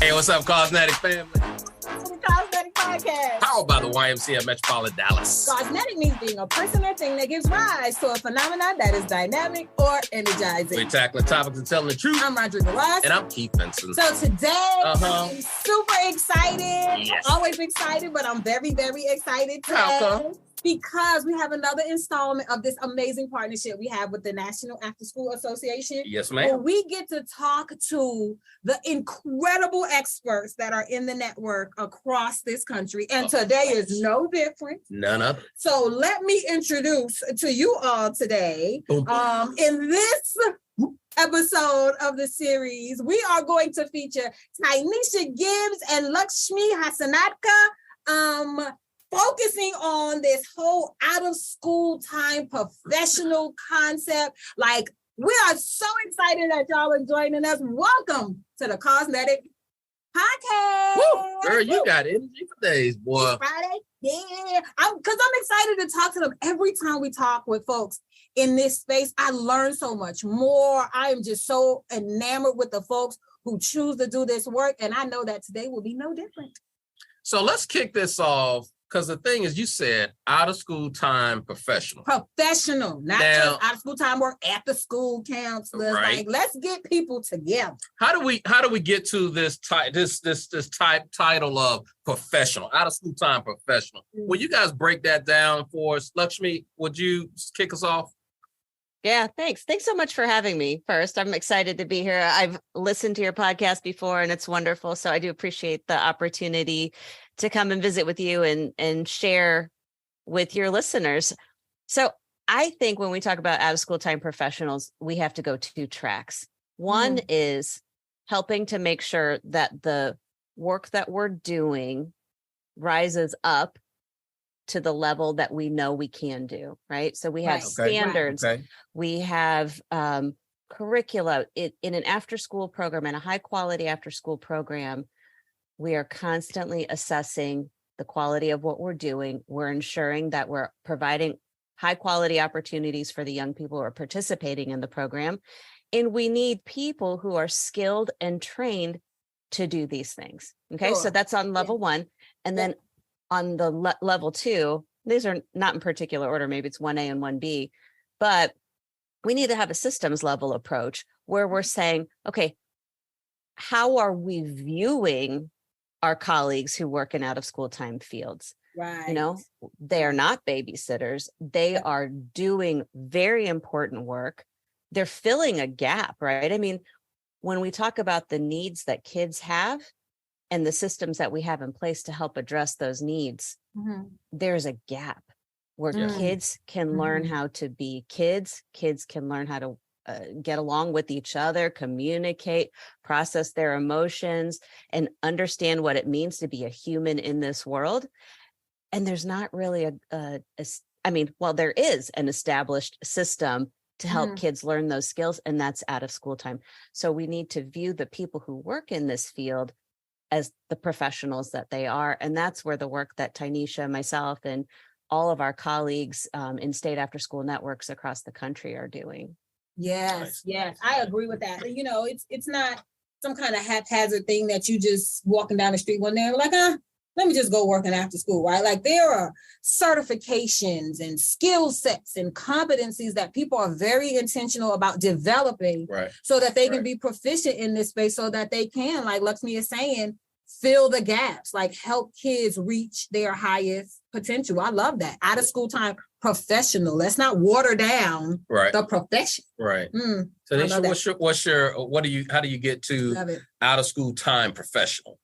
Hey, what's up, CAUSENETIC family? To the CAUSENETIC podcast. Powered by the YMCA Metropolitan Dallas. CAUSENETIC means being a person or thing that gives rise to a phenomenon that is dynamic or energizing. We're tackling topics and telling the truth. I'm Rodrigo Ross. And I'm Keith Benson. So today, I'm super excited. Yes. Always excited, but I'm very, very excited today. How come? Because we have another installment of this amazing partnership we have with the National After School Association. Yes, Where ma'am. we get to talk to the incredible experts that are in the network across this country. And today is no different. None other. So let me introduce to you all today, in this episode of the series, we are going to feature Tyneisha Gibbs and Lakshmi Hasanadka, focusing on this whole out of school time professional concept. Like, we are so excited that y'all are joining us. Welcome to the CAUSENETIC podcast. Woo! Girl, you got energy for days, boy. It's Friday. Yeah. I'm excited to talk to them. Every time we talk with folks in this space, I learn so much more. I am just so enamored with the folks who choose to do this work. And I know that today will be no different. So let's kick this off. Because the thing is, you said out of school time professional. Professional, not just out of school time work, after school counselors. Right. Like, let's get people together. How do we get to this title of professional, out of school time professional? Will you guys break that down for us? Lakshmi, would you kick us off? Yeah, thanks. Thanks so much for having me. First, I'm excited to be here. I've listened to your podcast before and it's wonderful. So I do appreciate the opportunity to come and visit with you and share with your listeners. So I think when we talk about out of school time professionals, we have to go two tracks. One is helping to make sure that the work that we're doing rises up to the level that we know we can do, right? So we have standards, we have curricula in an after-school program and a high-quality after-school program. We are constantly assessing the quality of what we're doing. We're ensuring that we're providing high-quality opportunities for the young people who are participating in the program. And we need people who are skilled and trained to do these things, okay? Sure. So that's on level one. And then on the level two, these are not in particular order, maybe it's 1A and 1B, but we need to have a systems level approach where we're saying, okay, how are we viewing our colleagues who work in out of school time fields? Right. You know, they are not babysitters. They are doing very important work. They're filling a gap, right? I mean, when we talk about the needs that kids have, and the systems that we have in place to help address those needs, there's a gap where kids can learn how to be kids. Kids can learn how to get along with each other, communicate, process their emotions, and understand what it means to be a human in this world. And there's not really there is an established system to help kids learn those skills, and that's out of school time. So we need to view the people who work in this field as the professionals that they are. And that's where the work that Tyneisha, myself, and all of our colleagues in state after school networks across the country are doing. Yes, I agree with that. You know, it's not some kind of haphazard thing that you just walking down the street one day and like, let me just go working after school, right? Like, there are certifications and skill sets and competencies that people are very intentional about developing so that they can be proficient in this space, so that they can, like Lakshmi is saying, fill the gaps, like help kids reach their highest potential. I love that. Out of school time professional. Let's not water down the profession. Right. So how do you get to out of school time professional?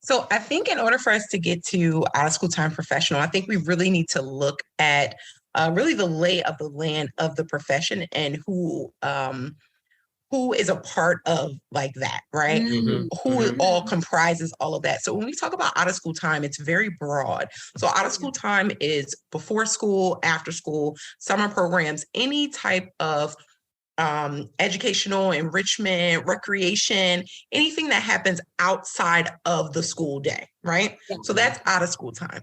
So I think in order for us to get to out of school time professional, I think we really need to look at really the lay of the land of the profession and who is a part of like that, right? Who all comprises all of that. So when we talk about out of school time, it's very broad. So out of school time is before school, after school, summer programs, any type of educational enrichment, recreation, anything that happens outside of the school day, right? So that's out of school time.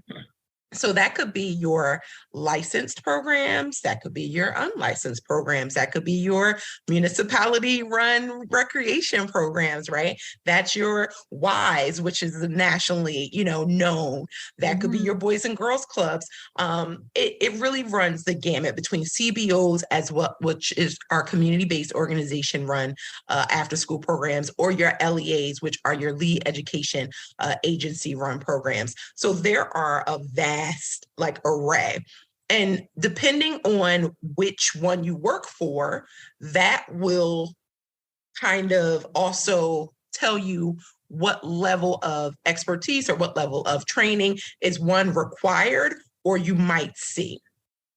So that could be your licensed programs, that could be your unlicensed programs, that could be your municipality run recreation programs, right? That's your WISE, which is nationally, known. That could be your Boys and Girls Clubs. It really runs the gamut between CBOs as well, which is our community-based organization run after school programs, or your LEAs, which are your lead education agency run programs. So there are a vast array. And depending on which one you work for, that will kind of also tell you what level of expertise or what level of training is one required or you might see.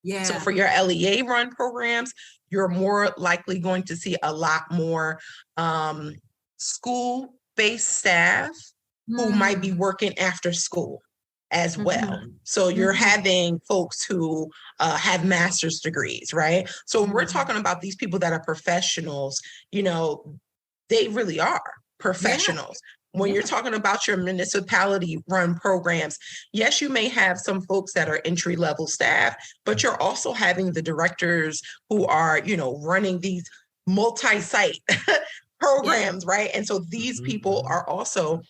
Yeah. So for your LEA run programs, you're more likely going to see a lot more school-based staff who might be working after school as well. So you're having folks who have master's degrees, right? So when we're talking about these people that are professionals, they really are professionals. When you're talking about your municipality run programs, yes, you may have some folks that are entry level staff, but you're also having the directors who are, running these multi-site programs, right? And so these people are also,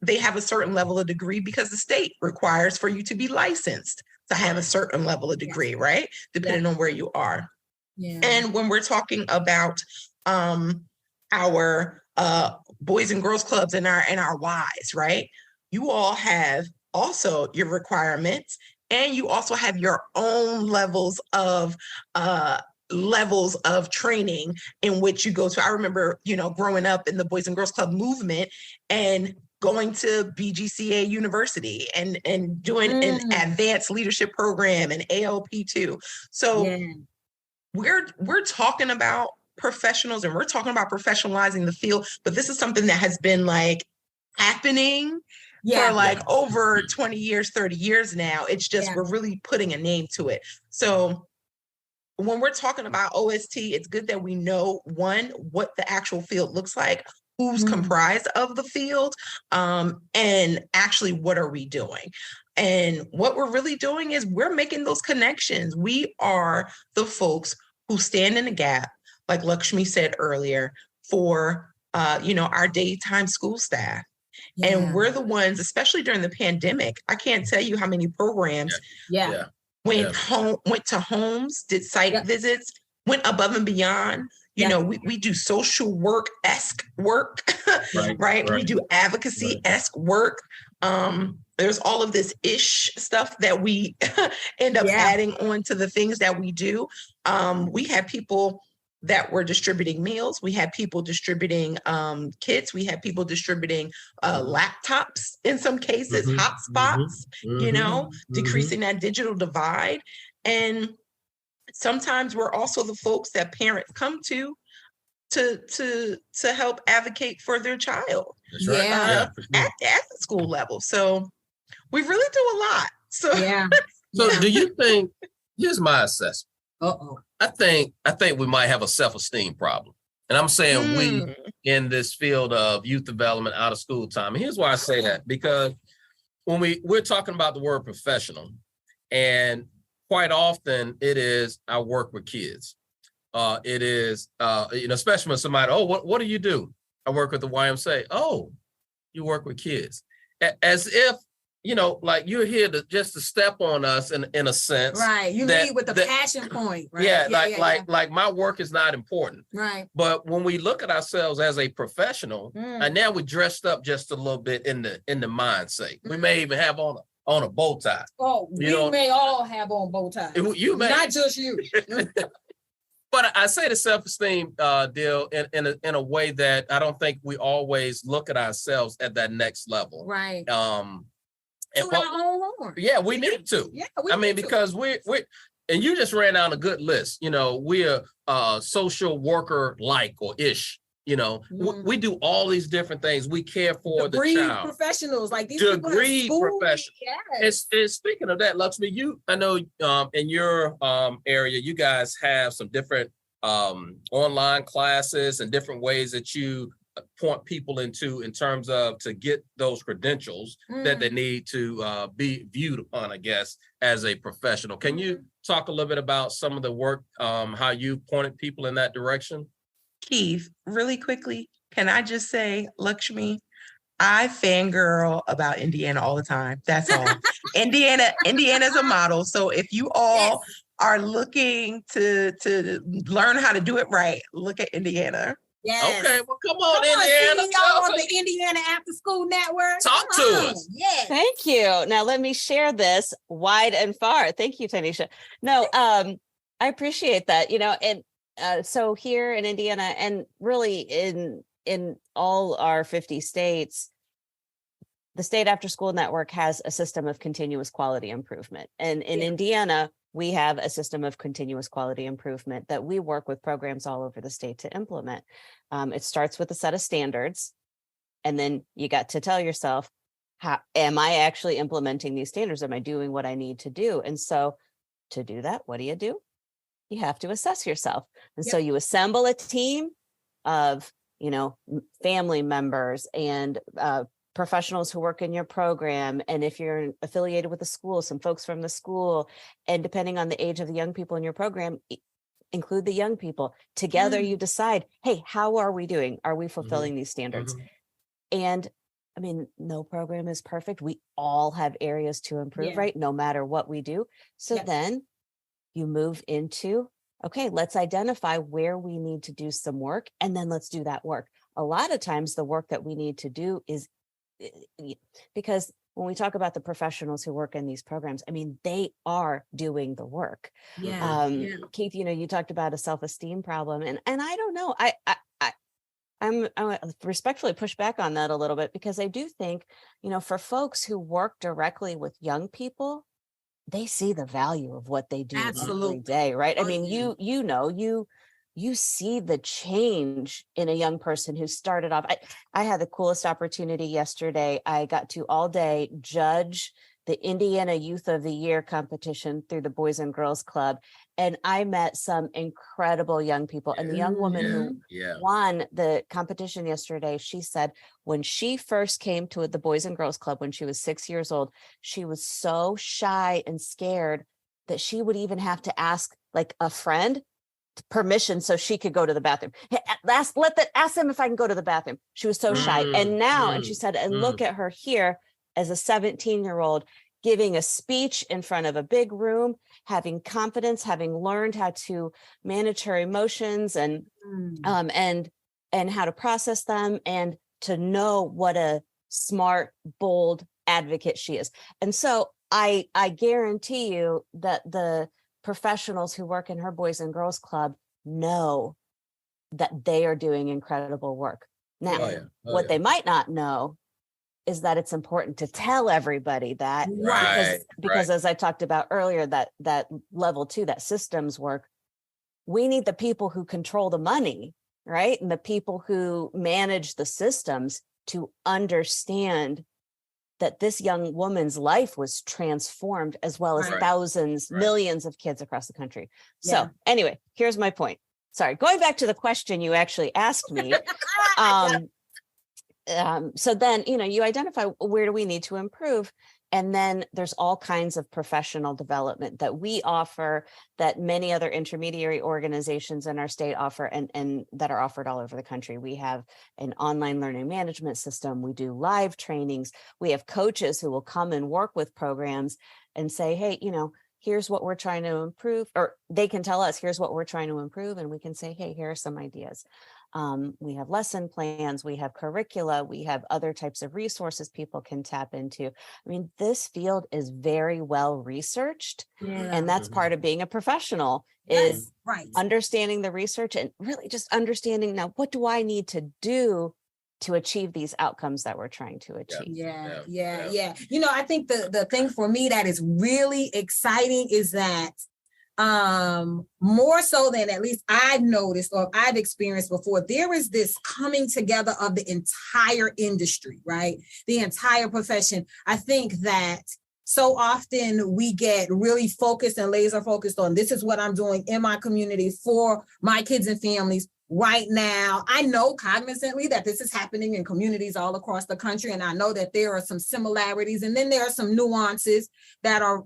they have a certain level of degree because the state requires for you to be licensed to have a certain level of degree, right? Depending on where you are. And when we're talking about our Boys and Girls Clubs and our WISE, right? You all have also your requirements, and you also have your own levels of training in which you go to. I remember, growing up in the Boys and Girls Club movement and going to BGCA University and doing an advanced leadership program and ALP2. So we're talking about professionals and we're talking about professionalizing the field, but this is something that has been happening for over 20 years, 30 years now. It's just we're really putting a name to it. So when we're talking about OST, it's good that we know, one, what the actual field looks like, who's comprised of the field, and actually what are we doing? And what we're really doing is we're making those connections. We are the folks who stand in the gap, like Lakshmi said earlier, for our daytime school staff. And we're the ones, especially during the pandemic, I can't tell you how many programs went to homes, did site visits, went above and beyond. We do social work-esque work, right? We do advocacy-esque work. There's all of this stuff that we end up adding on to the things that we do. We had people that were distributing meals. We had people distributing kits. We had people distributing laptops in some cases, hotspots, decreasing that digital divide. And sometimes we're also the folks that parents come to help advocate for their child at the school level. So we really do a lot. So So do you think, here's my assessment. I think we might have a self-esteem problem. And I'm saying we in this field of youth development out of school time. And here's why I say that, because when we're talking about the word professional, and quite often it is, I work with kids. It is, especially when somebody, what do you do? I work with the YMCA. Oh, you work with kids. As if, you're here to step on us in a sense. Right. You lead with the passion point. Right? Like my work is not important. Right. But when we look at ourselves as a professional, and now we're dressed up just a little bit in the mindset. We may even have on a bow tie. Oh, we may all have on bow ties. You may. Not just you. But I say the self-esteem deal in a way that I don't think we always look at ourselves at that next level. Right. And our own homework. Yeah, we need to. Yeah, because we're and you just ran down a good list. We're social worker or ish. We do all these different things. We care for the child. Professionals, like these degree professionals. Yes. And speaking of that, Lakshmi, I know in your area, you guys have some different online classes and different ways that you point people into in terms of to get those credentials that they need to be viewed upon, I guess, as a professional. Can you talk a little bit about some of the work, how you pointed people in that direction? Keith, really quickly, can I just say, Lakshmi, I fangirl about Indiana all the time. That's all. Indiana's a model. So if you all are looking to learn how to do it right, look at Indiana. Yes. Okay, well, come on, Indiana. Y'all on the Indiana After School Network. Talk to us. Yes. Thank you. Now let me share this wide and far. Thank you, Tyneisha. No, I appreciate that. And so here in Indiana, and really in all our 50 states, the State After School Network has a system of continuous quality improvement. And in Indiana, we have a system of continuous quality improvement that we work with programs all over the state to implement. It starts with a set of standards, and then you got to tell yourself, how am I actually implementing these standards? Am I doing what I need to do? And so to do that, what do? You have to assess yourself. And so you assemble a team of, family members and professionals who work in your program. And if you're affiliated with the school, some folks from the school, and depending on the age of the young people in your program, include the young people. Together, you decide, hey, how are we doing? Are we fulfilling these standards? And I mean, no program is perfect. We all have areas to improve, right? No matter what we do. So then you move into, okay, let's identify where we need to do some work, and then let's do that work. A lot of times the work that we need to do is, because when we talk about the professionals who work in these programs, I mean, they are doing the work. Keith, you talked about a self-esteem problem, and I don't know, I respectfully push back on that a little bit, because I do think, for folks who work directly with young people, they see the value of what they do every day, right? I mean, you see the change in a young person who started off. I had the coolest opportunity yesterday. I got to all day judge the Indiana Youth of the Year competition through the Boys and Girls Club. And I met some incredible young people. And the young woman who won the competition yesterday, she said when she first came to the Boys and Girls Club when she was 6 years old, she was so shy and scared that she would even have to ask like a friend permission so she could go to the bathroom. Hey, ask them if I can go to the bathroom. She was so shy. And now, and she said, and look at her here as a 17-year-old giving a speech in front of a big room, having confidence, having learned how to manage her emotions and how to process them, and to know what a smart, bold advocate she is. And so I guarantee you that the professionals who work in her Boys and Girls Club know that they are doing incredible work. Now, what they might not know is that it's important to tell everybody that, because as I talked about earlier, that level 2, that systems work, we need the people who control the money, right? And the people who manage the systems to understand that this young woman's life was transformed, as well as thousands, millions of kids across the country. So anyway, here's my point. Sorry, going back to the question you actually asked me. So then, you identify where do we need to improve? And then there's all kinds of professional development that we offer, that many other intermediary organizations in our state offer, and that are offered all over the country. We have an online learning management system. We do live trainings. We have coaches who will come and work with programs and say, hey, here's what we're trying to improve, or they can tell us, here's what we're trying to improve. And we can say, hey, here are some ideas. We have lesson plans, we have curricula, we have other types of resources people can tap into. I mean, this field is very well researched, and that's part of being a professional, is understanding the research and really just understanding, now, what do I need to do to achieve these outcomes that we're trying to achieve? I think the thing for me that is really exciting is that more so than at least I've noticed or I've experienced before, there is this coming together of the entire industry, right? The entire profession. I think that so often we get really focused and laser focused on, this is what I'm doing in my community for my kids and families, right now. I know cognizantly that this is happening in communities all across the country, and I know that there are some similarities, and then there are some nuances that are,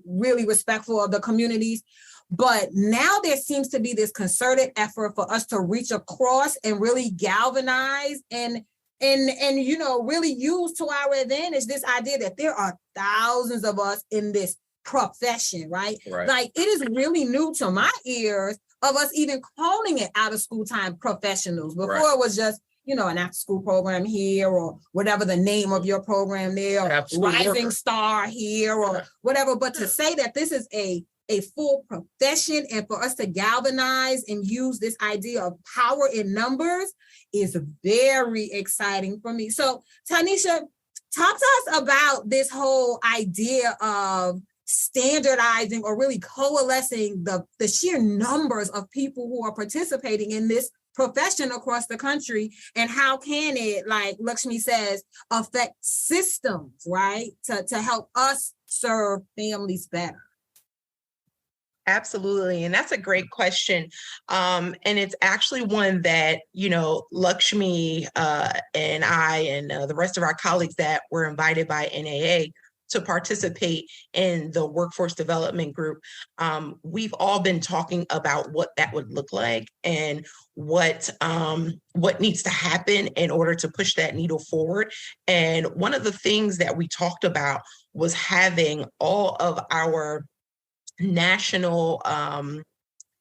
really respectful of the communities. But now there seems to be this concerted effort for us to reach across and really galvanize and really use to our advantage this idea that there are thousands of us in this profession, right? Like, it is really new to my ears of us even calling it out of school time professionals. Before it was just, an after school program here, or whatever the name of your program there, or rising star here, or whatever. But to say that this is a full profession, and for us to galvanize and use this idea of power in numbers is very exciting for me. So, Tyneisha, talk to us about this whole idea of standardizing or really coalescing the sheer numbers of people who are participating in this profession across the country, and how can it, like Lakshmi says, affect systems, right, to help us serve families better? Absolutely. And that's a great question. And it's actually one that, Lakshmi and I and the rest of our colleagues that were invited by NAA to participate in the workforce development group, we've all been talking about what that would look like and what needs to happen in order to push that needle forward. And one of the things that we talked about was having all of our national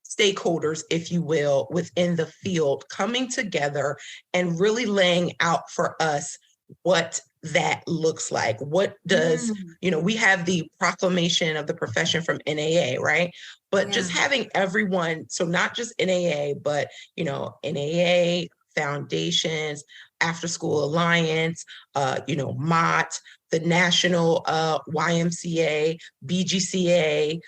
stakeholders, if you will, within the field coming together and really laying out for us what that looks like. What does, we have the proclamation of the profession from NAA, right? But just having everyone, so not just NAA, but, NAA, foundations, After School Alliance, MOT, the National YMCA, BGCA,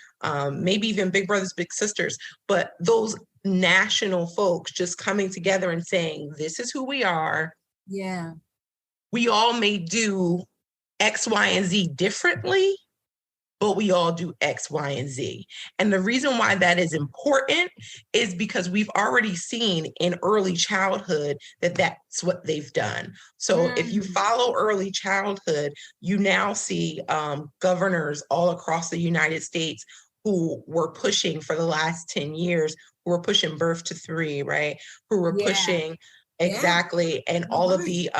maybe even Big Brothers Big Sisters, but those national folks just coming together and saying, this is who we are. Yeah. We all may do X, Y, and Z differently, but we all do X, Y, and Z. And the reason why that is important is because we've already seen in early childhood that that's what they've done. So if you follow early childhood, you now see governors all across the United States who were pushing for the last 10 years, who were pushing birth to 3, right? Who were pushing exactly, and all of the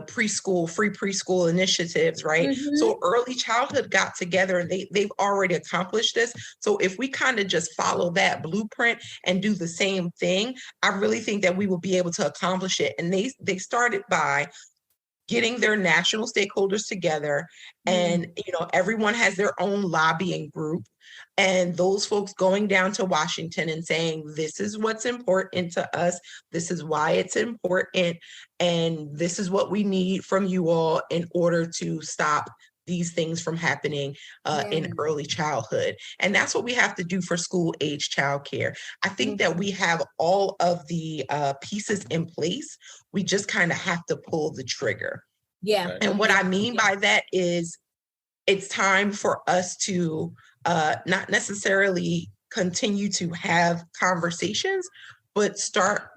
preschool, free preschool initiatives, right? So early childhood got together and they've already accomplished this. So if we kind of just follow that blueprint and do the same thing, I really think that we will be able to accomplish it. And they started by getting their national stakeholders together, and everyone has their own lobbying group, and those folks going down to Washington and saying, this is what's important to us, this is why it's important, and this is what we need from you all in order to stop these things from happening in early childhood. And that's what we have to do for school age childcare. I think that we have all of the pieces in place. We just kind of have to pull the trigger. Yeah. And what I mean by that is it's time for us to not necessarily continue to have conversations, but start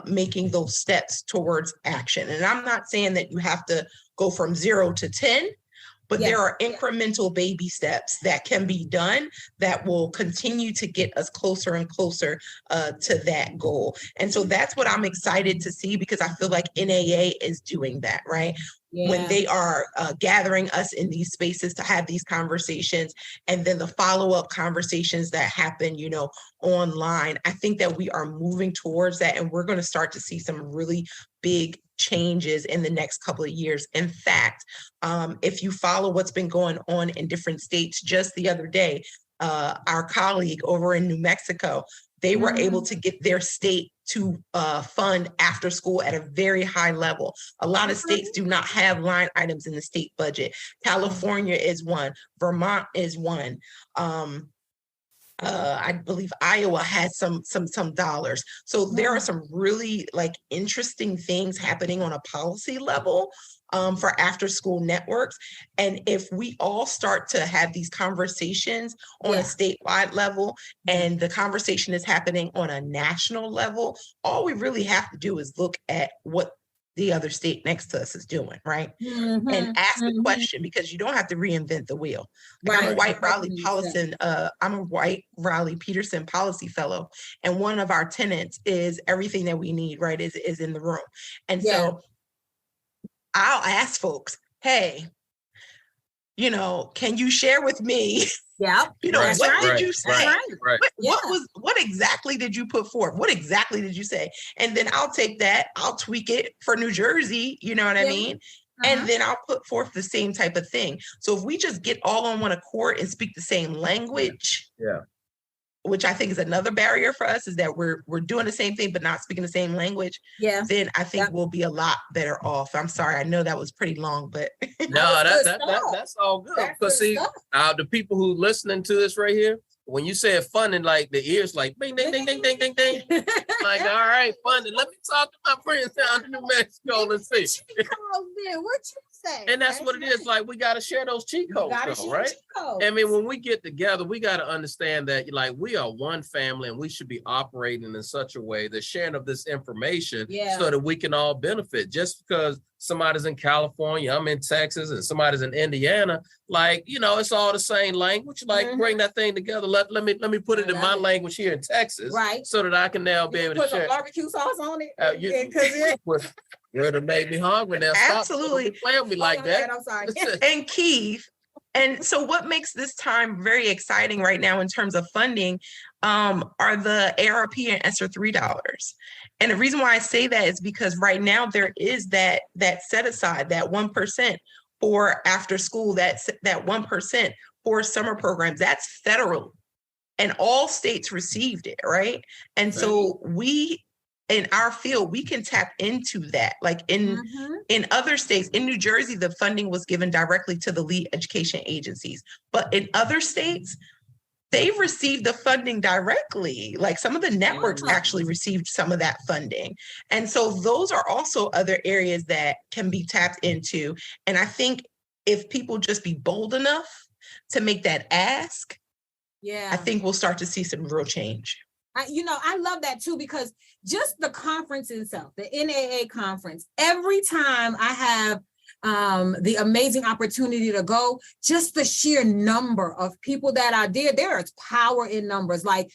making those steps towards action. And I'm not saying that you have to go from 0 to 10, but there are incremental baby steps that can be done that will continue to get us closer and closer to that goal. And so that's what I'm excited to see, because I feel like NAA is doing that, right? When they are gathering us in these spaces to have these conversations, and then the follow-up conversations that happen, online. I think that we are moving towards that, and we're going to start to see some really big changes in the next couple of years. In fact, if you follow what's been going on in different states, just the other day, our colleague over in New Mexico, they were able to get their state to fund after school at a very high level. A lot of states do not have line items in the state budget. California is one. Vermont is one. I believe Iowa had some dollars. So there are some really like interesting things happening on a policy level for after school networks. And if we all start to have these conversations on a statewide level, and the conversation is happening on a national level, all we really have to do is look at what the other state next to us is doing, right? And ask the question, because you don't have to reinvent the wheel. Like, I'm a white Riley Peterson policy fellow, and one of our tenets is everything that we need, right, is in the room. And so I'll ask folks, hey, you know, can you share with me? Yeah. You know, what did you say? Right. What exactly did you put forth? What exactly did you say? And then I'll take that, I'll tweak it for New Jersey, you know what I mean? And then I'll put forth the same type of thing. So if we just get all on one accord and speak the same language, which I think is another barrier for us, is that we're doing the same thing but not speaking the same language, then I think we'll be a lot better off. I'm sorry, I know that was pretty long, but no, that's all good. Because see, the people who listening to this right here, when you say funding, like the ears like ding, ding, ding, ding, ding, ding, ding. Like, all right, funding. Let me talk to my friends down in New Mexico and see. What you say? And that's what it is. Like, we got to share those cheat codes, though, right? I mean, when we get together, we got to understand that, like, we are one family and we should be operating in such a way, the sharing of this information so that we can all benefit. Just because somebody's in California, I'm in Texas, and somebody's in Indiana, like, you know, it's all the same language. Like, bring that thing together. Let me put it in my language here in Texas, right? So that I can now be able to share. Put some barbecue sauce on it. You're to make me hungry now. Absolutely. Stop playing with me like that. I'm sorry. And Keith, and so what makes this time very exciting right now in terms of funding are the ARP and ESSER $3. And the reason why I say that is because right now there is that set aside, that 1% for after school, that 1% for summer programs. That's federal, and all states received it, right? And so we, in our field, we can tap into that. Like in other states, in New Jersey, the funding was given directly to the lead education agencies. But in other states, they received the funding directly. Like some of the networks actually received some of that funding. And so those are also other areas that can be tapped into. And I think if people just be bold enough to make that ask, I think we'll start to see some real change. I love that too, because just the conference itself, the NAA conference, every time I have the amazing opportunity to go, just the sheer number of people that are there is power in numbers. Like,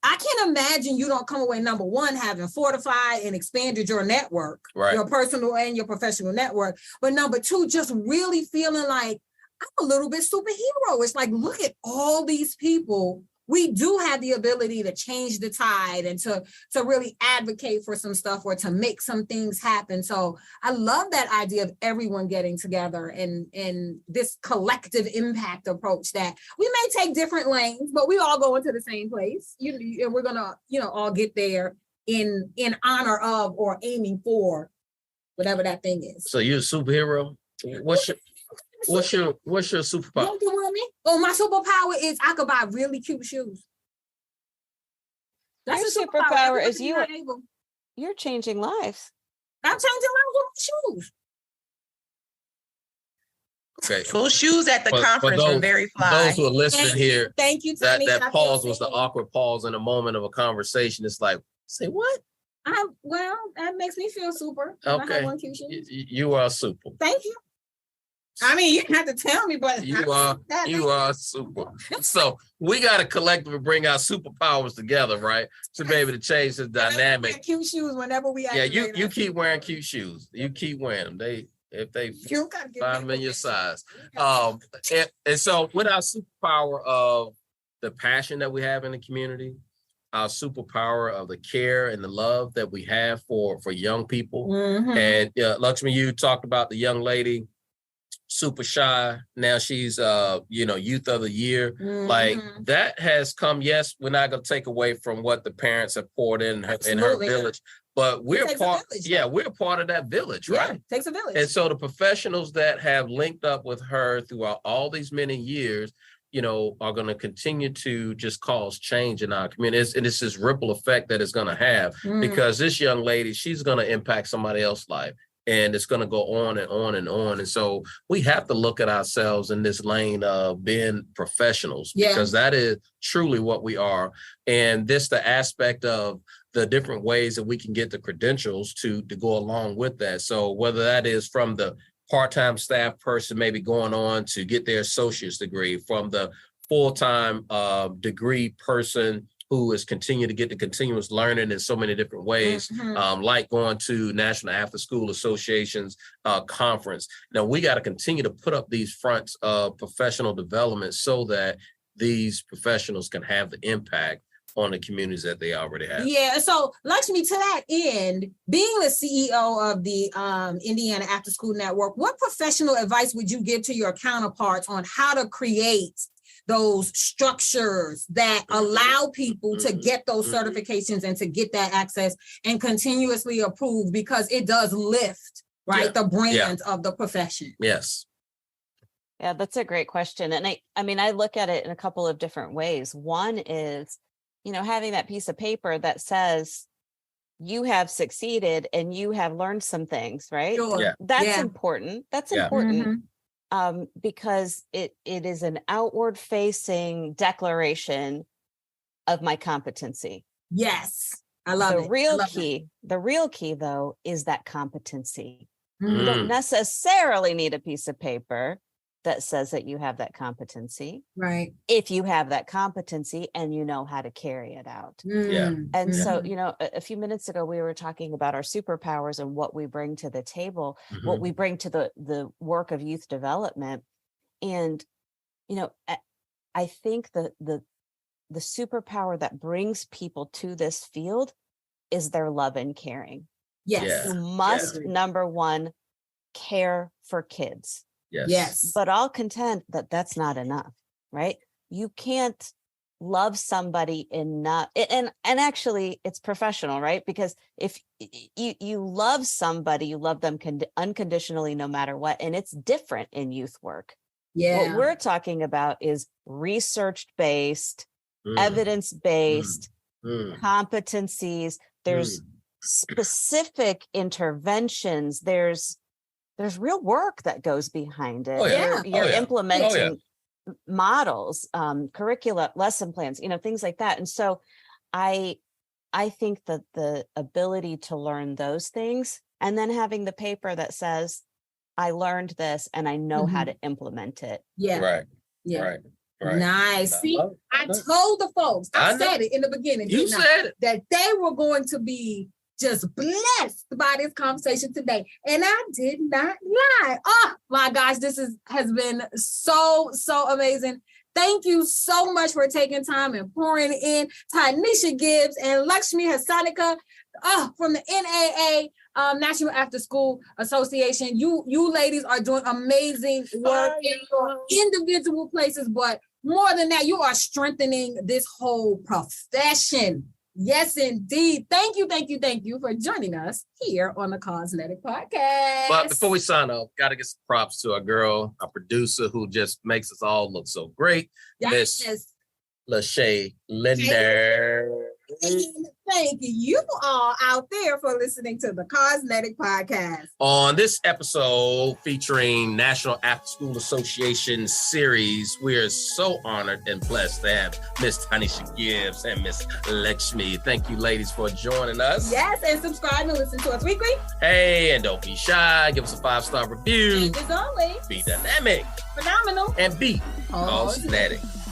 I can't imagine you don't come away, number one, having fortified and expanded your network, your personal and your professional network. But number two, just really feeling like I'm a little bit superhero. It's like, look at all these people. We do have the ability to change the tide and to really advocate for some stuff or to make some things happen. So I love that idea of everyone getting together and this collective impact approach that we may take different lanes, but we all go into the same place. And we're gonna, all get there in honor of or aiming for whatever that thing is. So you're a superhero? What's your superpower? Don't you want me? Oh, my superpower is I could buy really cute shoes. That's your superpower. Is you're changing lives. I'm changing lives with shoes. Okay. Those shoes at the conference were very fly. Those who are listening here, thank you. That pause was the awkward pause in a moment of a conversation. It's like, say what? Well, that makes me feel super. Okay. I have one cute shoes. You are super. Thank you. I mean, you have to tell me, but you are super. So we got to collectively bring our superpowers together, right? To be able to change the dynamic. Wear cute shoes whenever we. Yeah, you keep wearing cute shoes. You keep wearing them. If they find them in your size. And so with our superpower of the passion that we have in the community, our superpower of the care and the love that we have for young people, and Lakshmi, you talked about the young lady. Super shy. Now she's youth of the year. Like that has come. Yes, we're not going to take away from what the parents have poured in her village, but we're part. We're a part of that village, right? It takes a village. And so the professionals that have linked up with her throughout all these many years, are going to continue to just cause change in our community. And it's this ripple effect that it's going to have because this young lady, she's going to impact somebody else's life. And it's going to go on and on and on. And so we have to look at ourselves in this lane of being professionals because that is truly what we are. And this, the aspect of the different ways that we can get the credentials to go along with that. So whether that is from the part-time staff person maybe going on to get their associate's degree, from the full-time degree person who is continuing to get the continuous learning in so many different ways, like going to National After School Association's conference. Now, we got to continue to put up these fronts of professional development so that these professionals can have the impact on the communities that they already have. Yeah, so Lakshmi, to that end, being the CEO of the Indiana After School Network, what professional advice would you give to your counterparts on how to create those structures that allow people to get those certifications and to get that access and continuously approve, because it does lift, the brand of the profession? Yes. Yeah, that's a great question. And I look at it in a couple of different ways. One is, having that piece of paper that says you have succeeded and you have learned some things, right? Sure. Yeah. That's important. That's important. Because it is an outward facing declaration of my competency. Yes. I love it. The real key though, is that competency. You don't necessarily need a piece of paper that says that you have that competency. Right. If you have that competency and you know how to carry it out. And so, a few minutes ago, we were talking about our superpowers and what we bring to the table, what we bring to the work of youth development. And, I think the superpower that brings people to this field is their love and caring. Yes. You must, number one, care for kids. Yes. But I'll contend that that's not enough, right? You can't love somebody enough. And actually it's professional, right? Because if you love somebody, you love them unconditionally, no matter what. And it's different in youth work. Yeah. What we're talking about is research-based, evidence-based competencies. There's specific interventions. There's real work that goes behind it. You're implementing models, curricula, lesson plans, things like that. And so I think that the ability to learn those things and then having the paper that says, I learned this and I know how to implement it. Yeah. Right. Yeah. Right. Nice. See, I told the folks, I said it in the beginning. You said it. That they were going to be just blessed by this conversation today. And I did not lie. Oh my gosh, this has been so amazing. Thank you so much for taking time and pouring in. Tyneisha Gibbs and Lakshmi Hasanadka from the NAA, National After School Association. You ladies are doing amazing work in your individual places, but more than that, you are strengthening this whole profession. Yes, indeed. Thank you for joining us here on the CAUSENETIC podcast. But before we sign off, got to get some props to our girl, our producer, who just makes us all look so great. Yes. Miss Lachey Linder. Thank you all out there for listening to the CAUSENETIC podcast. On this episode featuring National After School Association series, we are so honored and blessed to have Miss Tyneisha Gibbs and Miss Lakshmi. Thank you, ladies, for joining us. Yes, and subscribe and listen to us weekly. Hey, and don't be shy. Give us a 5-star review. Changes only. Be dynamic. Phenomenal. And be CAUSENETIC.